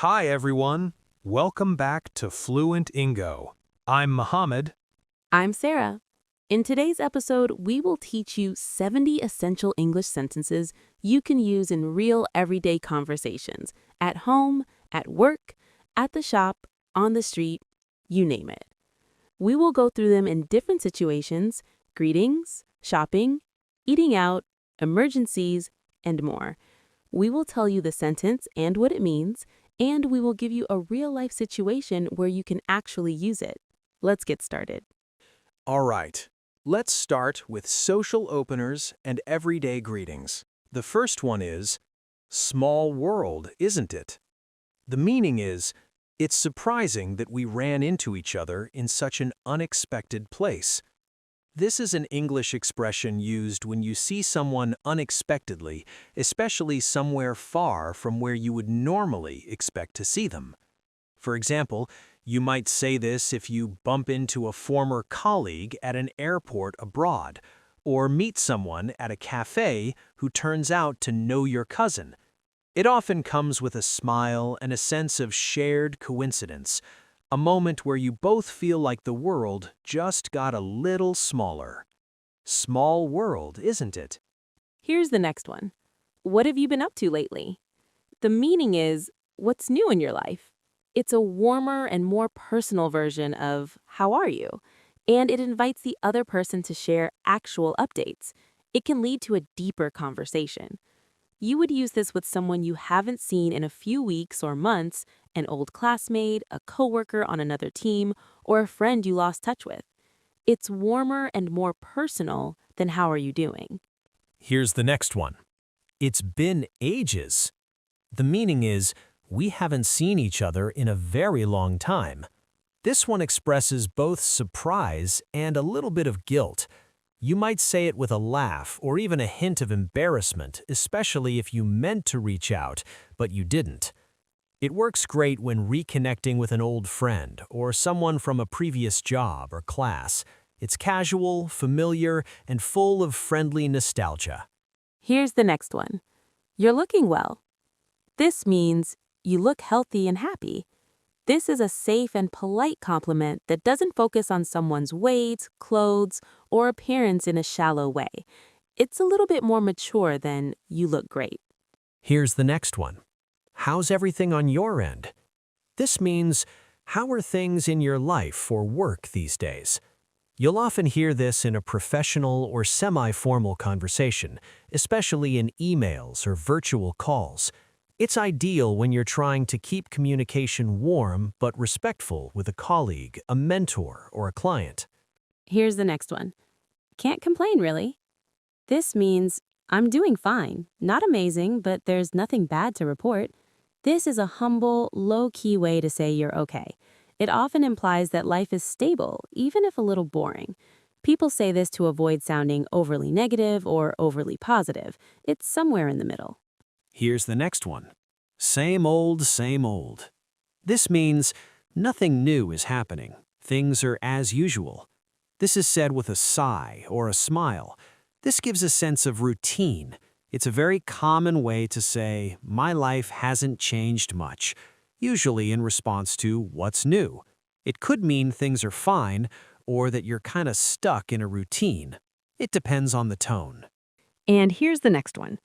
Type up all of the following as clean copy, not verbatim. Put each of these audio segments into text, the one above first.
Hi everyone, welcome back to Fluent Ingo. I'm Mohammed. I'm Sarah. In today's episode, we will teach you 70 essential English sentences you can use in real everyday conversations, at home, at work, at the shop, on the street, you name it. We will go through them in different situations: greetings, shopping, eating out, emergencies, and more. We will tell you the sentence and what it means, and we will give you a real-life situation where you can actually use it. Let's get started. All right, let's start with social openers and everyday greetings. The first one is, small world, isn't it? The meaning is, it's surprising that we ran into each other in such an unexpected place. This is an English expression used when you see someone unexpectedly, especially somewhere far from where you would normally expect to see them. For example, you might say this if you bump into a former colleague at an airport abroad, or meet someone at a cafe who turns out to know your cousin. It often comes with a smile and a sense of shared coincidence, a moment where you both feel like the world just got a little smaller. Small world, isn't it? Here's the next one. What have you been up to lately? The meaning is, what's new in your life? It's a warmer and more personal version of, how are you? And it invites the other person to share actual updates. It can lead to a deeper conversation. You would use this with someone you haven't seen in a few weeks or months, an old classmate, a coworker on another team, or a friend you lost touch with. It's warmer and more personal than how are you doing. Here's the next one. It's been ages. The meaning is, we haven't seen each other in a very long time. This one expresses both surprise and a little bit of guilt. You might say it with a laugh or even a hint of embarrassment, especially if you meant to reach out, but you didn't. It works great when reconnecting with an old friend or someone from a previous job or class. It's casual, familiar, and full of friendly nostalgia. Here's the next one. You're looking well. This means you look healthy and happy. This is a safe and polite compliment that doesn't focus on someone's weight, clothes, or appearance in a shallow way. It's a little bit more mature than you look great. Here's the next one. How's everything on your end? This means, how are things in your life or work these days? You'll often hear this in a professional or semi-formal conversation, especially in emails or virtual calls. It's ideal when you're trying to keep communication warm but respectful with a colleague, a mentor, or a client. Here's the next one. Can't complain, really. This means, I'm doing fine. Not amazing, but there's nothing bad to report. This is a humble, low-key way to say you're okay. It often implies that life is stable, even if a little boring. People say this to avoid sounding overly negative or overly positive. It's somewhere in the middle. Here's the next one. Same old, same old. This means nothing new is happening. Things are as usual. This is said with a sigh or a smile. This gives a sense of routine. It's a very common way to say, my life hasn't changed much, usually in response to what's new. It could mean things are fine or that you're kind of stuck in a routine. It depends on the tone. And here's the next one.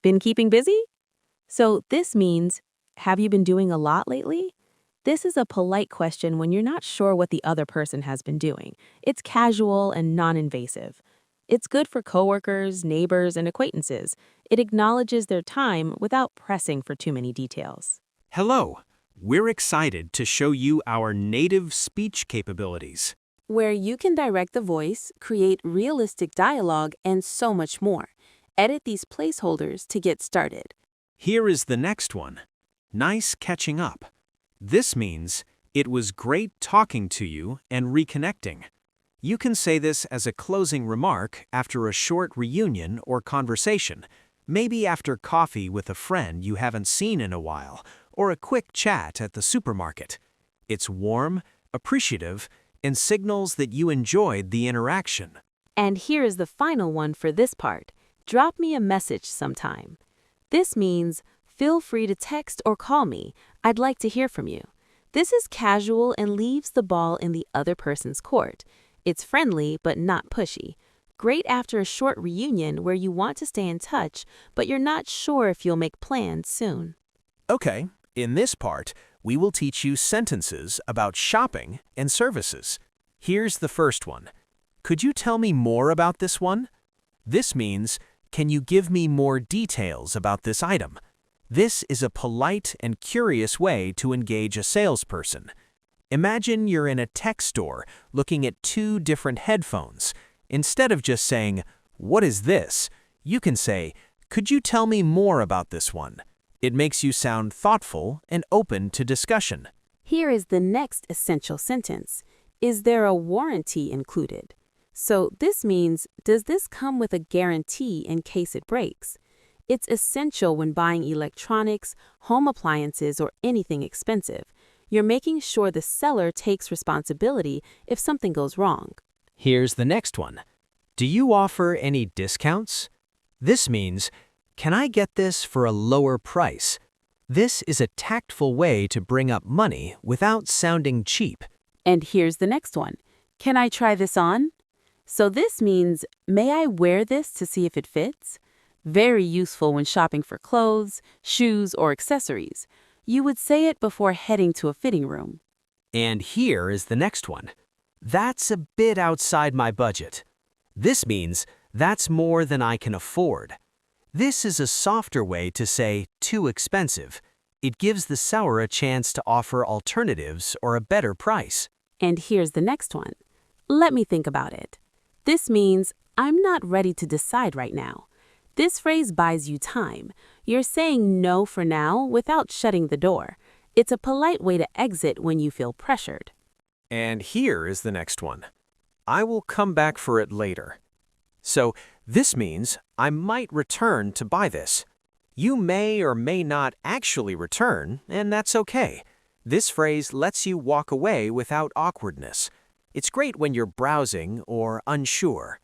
Been keeping busy? So this means, have you been doing a lot lately? This is a polite question when you're not sure what the other person has been doing. It's casual and non-invasive. It's good for coworkers, neighbors, and acquaintances. It acknowledges their time without pressing for too many details. Hello, we're excited to show you our native speech capabilities. Where you can direct the voice, create realistic dialogue, and so much more. Edit these placeholders to get started. Here is the next one. Nice catching up. This means, it was great talking to you and reconnecting. You can say this as a closing remark after a short reunion or conversation, maybe after coffee with a friend you haven't seen in a while, or a quick chat at the supermarket. It's warm, appreciative, and signals that you enjoyed the interaction. And here is the final one for this part. Drop me a message sometime. This means Feel free to text or call me. I'd like to hear from you. This is casual and leaves the ball in the other person's court. It's friendly but not pushy. Great after a short reunion where you want to stay in touch, but you're not sure if you'll make plans soon. Okay, in this part, we will teach you sentences about shopping and services. Here's the first one. Could you tell me more about this one? This means, can you give me more details about this item? This is a polite and curious way to engage a salesperson. Imagine you're in a tech store looking at two different headphones. Instead of just saying, "What is this?" you can say, "Could you tell me more about this one?" It makes you sound thoughtful and open to discussion. Here is the next essential sentence. Is there a warranty included? So this means, does this come with a guarantee in case it breaks? It's essential when buying electronics, home appliances, or anything expensive. You're making sure the seller takes responsibility if something goes wrong. Here's the next one. Do you offer any discounts? This means, can I get this for a lower price? This is a tactful way to bring up money without sounding cheap. And here's the next one. Can I try this on? So this means, may I wear this to see if it fits? Very useful when shopping for clothes, shoes, or accessories. You would say it before heading to a fitting room. And here is the next one. That's a bit outside my budget. This means, that's more than I can afford. This is a softer way to say too expensive. It gives the seller a chance to offer alternatives or a better price. And here's the next one. Let me think about it. This means, I'm not ready to decide right now. This phrase buys you time. You're saying no for now without shutting the door. It's a polite way to exit when you feel pressured. And here is the next one. I will come back for it later. So this means I might return to buy this. You may or may not actually return, and that's okay. This phrase lets you walk away without awkwardness. It's great when you're browsing or unsure.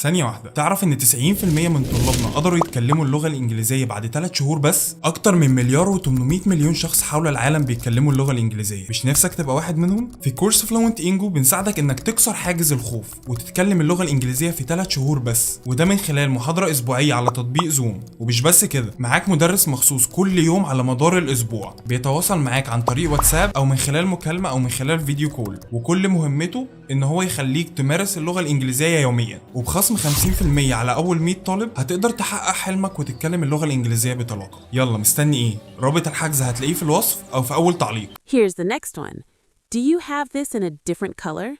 ثانية واحدة، تعرف إن 90% من طلابنا قدروا يتكلموا اللغة الإنجليزية بعد 3 شهور بس؟ أكتر من 1.8 مليار شخص حول العالم بيتكلموا اللغة الإنجليزية، مش نفسك تبقى واحد منهم؟ في كورس فلوينت إنجو بنساعدك إنك تكسر حاجز الخوف وتتكلم اللغة الإنجليزية في 3 شهور بس، وده من خلال محاضرة أسبوعية على تطبيق زوم، ومش بس كده، معاك مدرس مخصوص كل يوم على مدار الأسبوع، بيتواصل معاك عن طريق واتساب أو من خلال مكالمة أو من خلال فيديو كول، وكل مهمته إن هو يخليك تمارس اللغة الإنجليزية يوميا، وبخصم 50% على أول 100 طالب هتقدر تحقق حلمك وتتكلم اللغة الإنجليزية بطلاقة. يلا مستني إيه؟ رابط الحجز هتلاقيه في الوصف أو في أول تعليق. Here's the next one. Do you have this in a different color?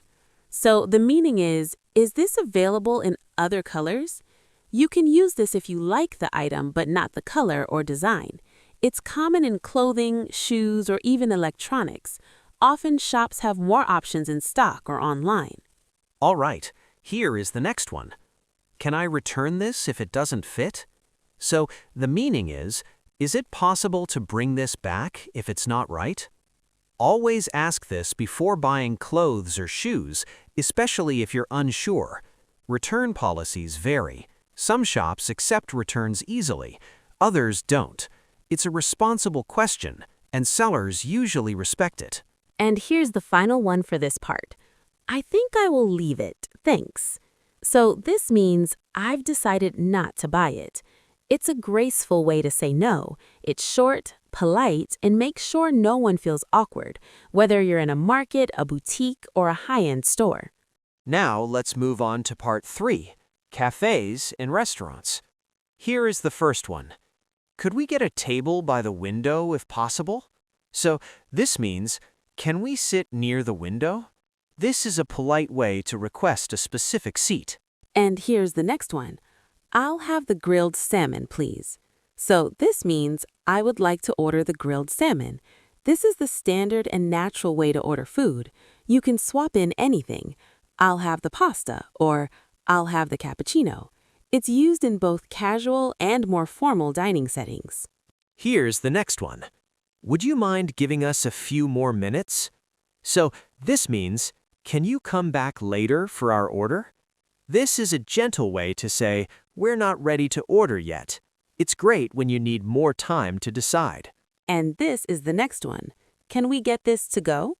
So the meaning is this available in other colors? You can use this if you like the item but not the color or design. It's common in clothing, shoes, or even electronics. Often shops have more options in stock or online. All right, here is the next one. Can I return this if it doesn't fit? So the meaning is it possible to bring this back if it's not right? Always ask this before buying clothes or shoes, especially if you're unsure. Return policies vary. Some shops accept returns easily, others don't. It's a responsible question, and sellers usually respect it. And here's the final one for this part. I think I will leave it, thanks. So this means I've decided not to buy it. It's a graceful way to say no. It's short, polite, and makes sure no one feels awkward, whether you're in a market, a boutique, or a high-end store. Now let's move on to part 3, cafes and restaurants. Here is the first one. Could we get a table by the window if possible? So this means, can we sit near the window? This is a polite way to request a specific seat. And here's the next one. I'll have the grilled salmon, please. So this means I would like to order the grilled salmon. This is the standard and natural way to order food. You can swap in anything. I'll have the pasta, or I'll have the cappuccino. It's used in both casual and more formal dining settings. Here's the next one. Would you mind giving us a few more minutes? So this means, can you come back later for our order? This is a gentle way to say, we're not ready to order yet. It's great when you need more time to decide. And this is the next one. Can we get this to go?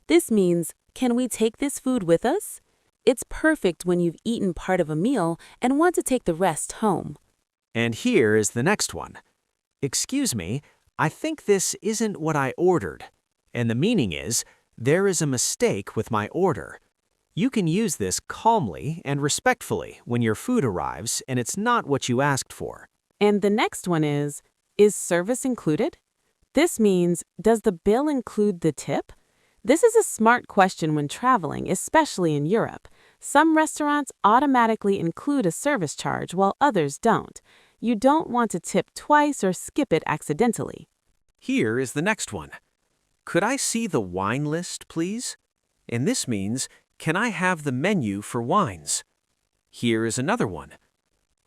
This means, can we take this food with us? It's perfect when you've eaten part of a meal and want to take the rest home. And here is the next one. Excuse me, I think this isn't what I ordered. And the meaning is, there is a mistake with my order. You can use this calmly and respectfully when your food arrives and it's not what you asked for. And the next one is service included? This means, does the bill include the tip? This is a smart question when traveling, especially in Europe. Some restaurants automatically include a service charge while others don't. You don't want to tip twice or skip it accidentally. Here is the next one. Could I see the wine list, please? And this means, can I have the menu for wines? Here is another one.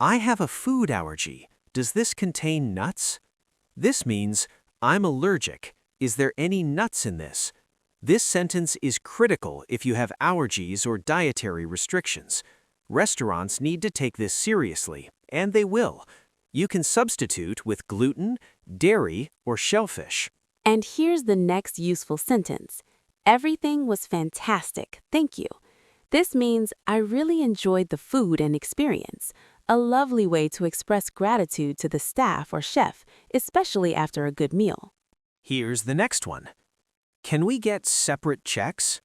I have a food allergy. Does this contain nuts? This means, I'm allergic. Is there any nuts in this? This sentence is critical if you have allergies or dietary restrictions. Restaurants need to take this seriously, and they will. You can substitute with gluten, dairy, or shellfish. And here's the next useful sentence. Everything was fantastic, thank you. This means I really enjoyed the food and experience. A lovely way to express gratitude to the staff or chef, especially after a good meal. Here's the next one. Can we get separate checks?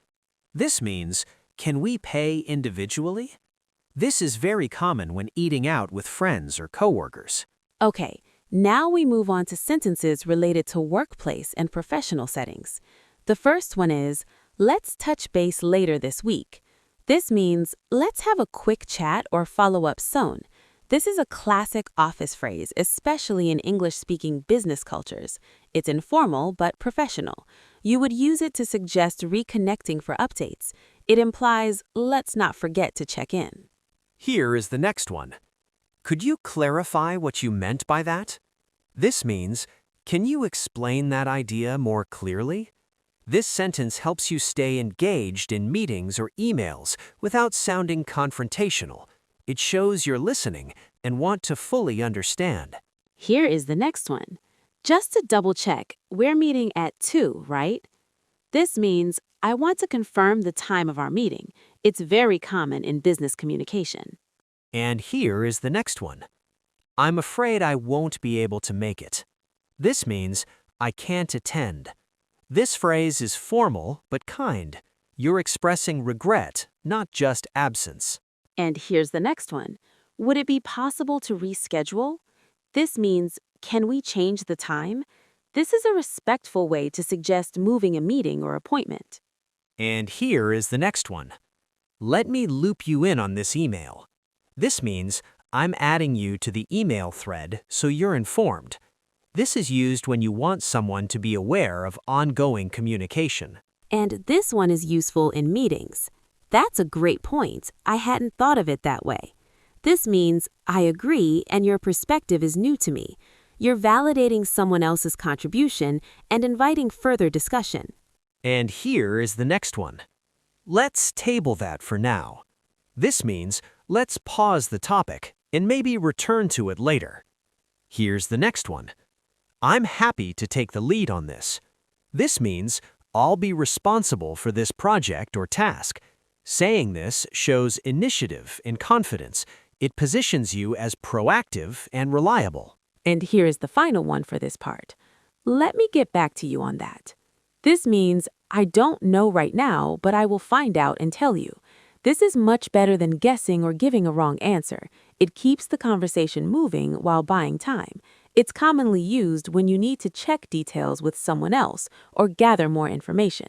This means, can we pay individually? This is very common when eating out with friends or coworkers. Okay, now we move on to sentences related to workplace and professional settings. The first one is, let's touch base later this week. This means, let's have a quick chat or follow-up soon. This is a classic office phrase, especially in English-speaking business cultures. It's informal but professional. You would use it to suggest reconnecting for updates. It implies, let's not forget to check in. Here is the next one. Could you clarify what you meant by that? This means, can you explain that idea more clearly? This sentence helps you stay engaged in meetings or emails without sounding confrontational. It shows you're listening and want to fully understand. Here is the next one. Just to double check, we're meeting at 2, right? This means, I want to confirm the time of our meeting. It's very common in business communication. And here is the next one. I'm afraid I won't be able to make it. This means, I can't attend. This phrase is formal but kind. You're expressing regret, not just absence. And here's the next one. Would it be possible to reschedule? This means, can we change the time? This is a respectful way to suggest moving a meeting or appointment. And here is the next one. Let me loop you in on this email. This means, I'm adding you to the email thread so you're informed. This is used when you want someone to be aware of ongoing communication. And this one is useful in meetings. That's a great point. I hadn't thought of it that way. This means, I agree and your perspective is new to me. You're validating someone else's contribution and inviting further discussion. And here is the next one. Let's table that for now. This means, let's pause the topic and maybe return to it later. Here's the next one. I'm happy to take the lead on this. This means, I'll be responsible for this project or task. Saying this shows initiative and confidence. It positions you as proactive and reliable. And here is the final one for this part. Let me get back to you on that. This means, I don't know right now, but I will find out and tell you. This is much better than guessing or giving a wrong answer. It keeps the conversation moving while buying time. It's commonly used when you need to check details with someone else or gather more information.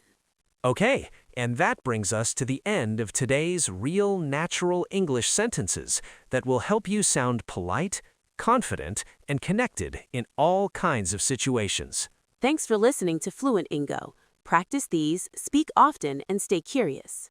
Okay, and that brings us to the end of today's real natural English sentences that will help you sound polite, confident, and connected in all kinds of situations. Thanks for listening to Fluent Ingo. Practice these, speak often, and stay curious.